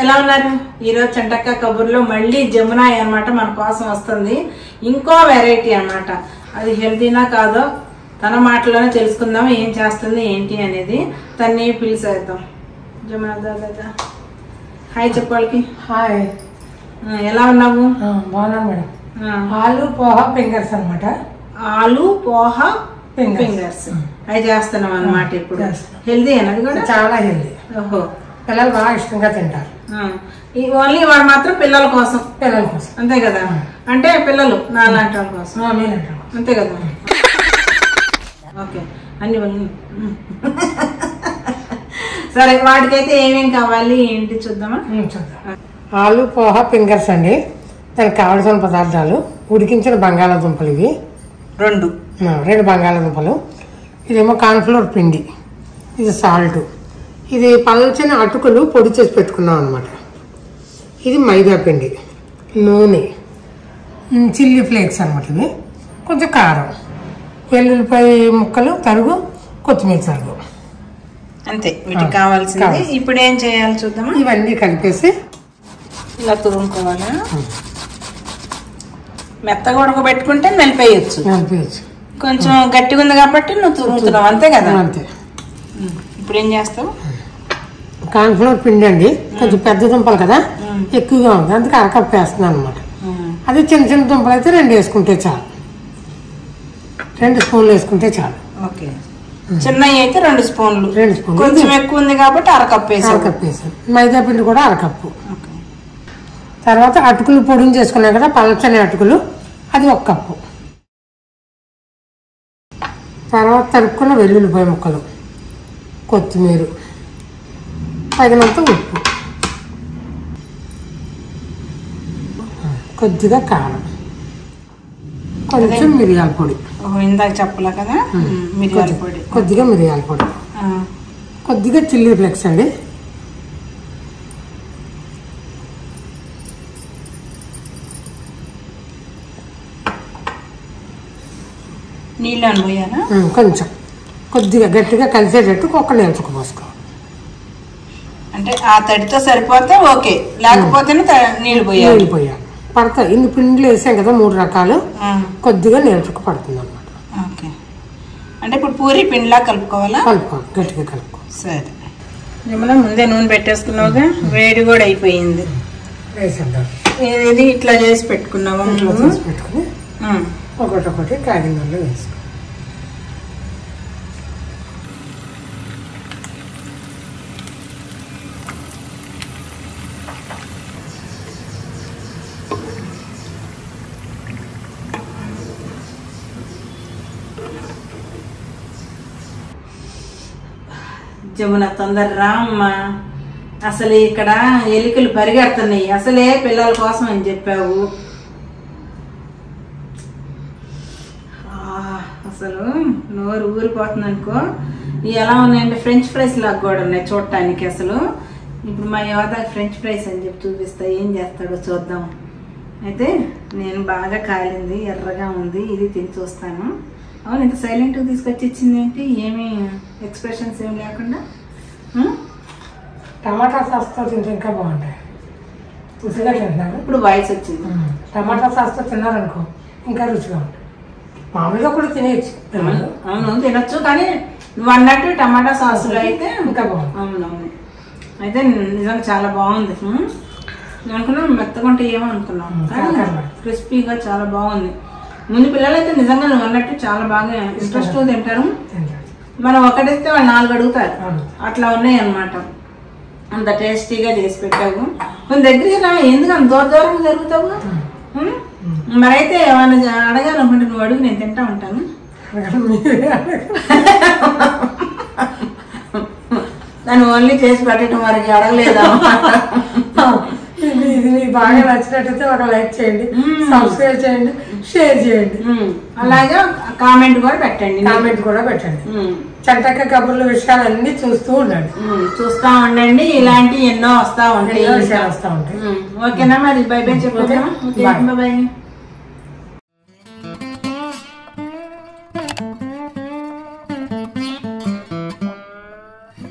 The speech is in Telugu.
ఎలా ఉన్నారు? ఈరోజు చంటక్క కబుర్లో మళ్ళీ జమునాయి అన్నమాట మన కోసం వస్తుంది. ఇంకో వెరైటీ అన్నమాట. అది హెల్తీనా కాదో తన మాటలోనే తెలుసుకుందాం. ఏం చేస్తుంది ఏంటి అనేది. తన్ని పిలిచేద్దాం. జమునా దాదా హాయ్ చెప్పాలికి. హాయ్, ఎలా ఉన్నావు? బాగున్నాను మేడం. ఆలు పోహా ఫింగర్స్ అనమాట. ఆలు పోహా ఫింగర్స్ అవి చేస్తున్నాం అన్నమాట. ఇప్పుడు హెల్తీ అన్నది కూడా చాలా హెల్తీ. ఓహో, పిల్లలు బాగా ఇష్టంగా తింటారు. ఓన్లీ వాడు మాత్రం పిల్లల కోసం, పిల్లల కోసం అంతే కదా. అంటే పిల్లలు నాలాంటి వాళ్ళ కోసం అంతే కదా. ఓకే, అన్ని సరే. వాటికైతే ఏమేం కావాలి ఏంటి చూద్దామా? చూద్దాం. ఆలు పోహా ఫింగర్స్ అండి. దానికి కావలసిన పదార్థాలు: ఉడికించిన బంగాళాదుంపలు, ఇవి రెండు బంగాళాదుంపలు, ఇదేమో కార్న్ఫ్లోర్ పిండి, ఇది సాల్ట్, ఇది పల్చని అటుకులు పొడి చేసి పెట్టుకున్నాం అనమాట, ఇది మైదా పిండి, నూనె, చిల్లీ ఫ్లేక్స్ అనమాట, ఇది కొంచెం కారం, వెల్లుల్లిపాయ ముక్కలు తరుగు, కొత్తిమీర తరుగు, అంతే. వీటికి కావాల్సింది. ఇప్పుడు ఏం చేయాలి చూద్దామా? ఇవన్నీ కలిపేసి ఇలా తురుముకోవాలా? మెత్తగా ఉడకబెట్టుకుంటే నలిపేయచ్చు. కొంచెం గట్టిగా ఉంది కాబట్టి నువ్వు తురుముతున్నావు, అంతే కదా. అంతే. ఇప్పుడు ఏం చేస్తావు? కార్న్ఫ్లోర్ పిండి అండి, కొంచెం పెద్ద దుంపలు కదా, ఎక్కువగా ఉంది, అందుకే అరకప్పు వేస్తున్నాను అనమాట. అదే చిన్న చిన్న దుంపలు అయితే 2 వేసుకుంటే చాలు, 2 స్పూన్లు వేసుకుంటే చాలు. ఓకే, చిన్నవి అయితే 2 స్పూన్లు, కొంచెం ఎక్కువ ఉంది కాబట్టి అరకప్పు వేసాను. మైదా పిండి కూడా అరకప్పు. తర్వాత అటుకులు పొడిని చేసుకున్నాం కదా, పలచని అటుకులు, అది 1 కప్పు. తర్వాత తరుక్కున్న వెల్లుల్లిపాయ ముక్కలు, కొత్తిమీర, తగినంత ఉప్పు, కొద్దిగా కారం, కొంచెం మిరియాల పొడి. ఇందాక చెప్పలే కదా, మిరియాల పొడి, కొద్దిగా మిరియాల పొడి, కొద్దిగా చిల్లీ ఫ్లేక్స్ అండి, నీళ్ళు అనుపోయానా, కొంచెం కొద్దిగా గట్టిగా కలిసేటట్టు కుక్కర్ నేర్చుకు పోసుకోవాలి. అంటే ఆ తడితో సరిపోతే ఓకే, లేకపోతే నీళ్ళు పోయాలి. పడతాయి. ఇన్ని పిండిలు వేసాం కదా, 3 రకాలు, కొద్దిగా నేర్చుకు పడుతుంది అన్నమాట. ఓకే, అంటే ఇప్పుడు పూరి పిండిలా కలుపుకోవాలా? కలుపుకోవాలి, గట్టిగా కలుపుకోవాలి. సరే. ఏమన్నా ముందే నూనె పెట్టేసుకున్నావుగా, వేడి కూడా అయిపోయింది. వేసేద్దాం. ఇది ఇట్లా చేసి పెట్టుకున్నావా? పెట్టుకుని ఒకటొకటి కాగిన నూనెలో వేసుకో. జమున తొందర రామ్మా, అసలు ఇక్కడ ఎలికలు పరిగెడుతున్నాయి. అసలే పిల్లల కోసం అని చెప్పావు, అసలు నోరు ఊరిపోతుంది అనుకో. ఎలా ఉన్నాయంటే ఫ్రెంచ్ ఫ్రైస్ లాగా కూడా ఉన్నాయి చూడటానికి. అసలు ఇప్పుడు మా యువత ఫ్రెంచ్ ఫ్రైస్ అని చెప్పి చూపిస్తా, ఏం చేస్తాడో చూద్దాం. అయితే నేను బాగా కాలింది, ఎర్రగా ఉంది, ఇది తిని చూస్తాను. అవును, ఇంత సైలెంట్గా తీసుకొచ్చి ఇచ్చింది ఏంటి? ఏమీ ఎక్స్ప్రెషన్స్ ఏమి లేకుండా. టమాటా సాస్తో తింటే ఇంకా బాగుంటాయి. రుచిగా తింటున్నారు. ఇప్పుడు వాయిస్ వచ్చింది. టమాటా సాస్తో తిన్నారనుకో ఇంకా రుచిగా ఉంటుంది. మామూలుగా కూడా తినేయచ్చు. అవును, తినొచ్చు, కానీ నువ్వు అన్నట్టు టమాటా సాసులు అయితే ఇంకా బాగుంది. అవునవును, అయితే నిజంగా చాలా బాగుంది. అనుకున్నాం మెత్తగా ఉంటే ఏమో అనుకున్నాం, క్రిస్పీగా చాలా బాగుంది. ముందు పిల్లలు అయితే నిజంగా నువ్వు అన్నట్టు చాలా బాగా ఇంట్రెస్ట్ తింటారు. మనం ఒకటిస్తే వాళ్ళు 4 అడుగుతారు, అట్లా ఉన్నాయి అన్నమాట. అంత టేస్టీగా చేసి పెట్టావు. కొన్ని దగ్గరికి రా, ఎందుకు అంత దూరంగా జరుగుతావు? మరైతే ఏమైనా అడగాలనుకుంటే నువ్వు అడుగు, నేను తింటా ఉంటాను. దాన్ని ఓన్లీ చేసి పెట్టడం వరకు అడగలేదా? ఇది మీకు బాగా నచ్చినట్టయితే ఒక లైక్ చేయండి, సబ్స్క్రైబ్ చేయండి, షేర్ చేయండి, అలాగే కామెంట్ కూడా పెట్టండి. చంటక్క కబుర్ల విషయాలన్నీ చూస్తూ ఉండండి. ఇలాంటి ఎన్నో వస్తా ఉంటాయి. వస్తా ఉంటాయి. ఓకేనా మరి? బై బై చెప్పేద్దాం. బాయ్.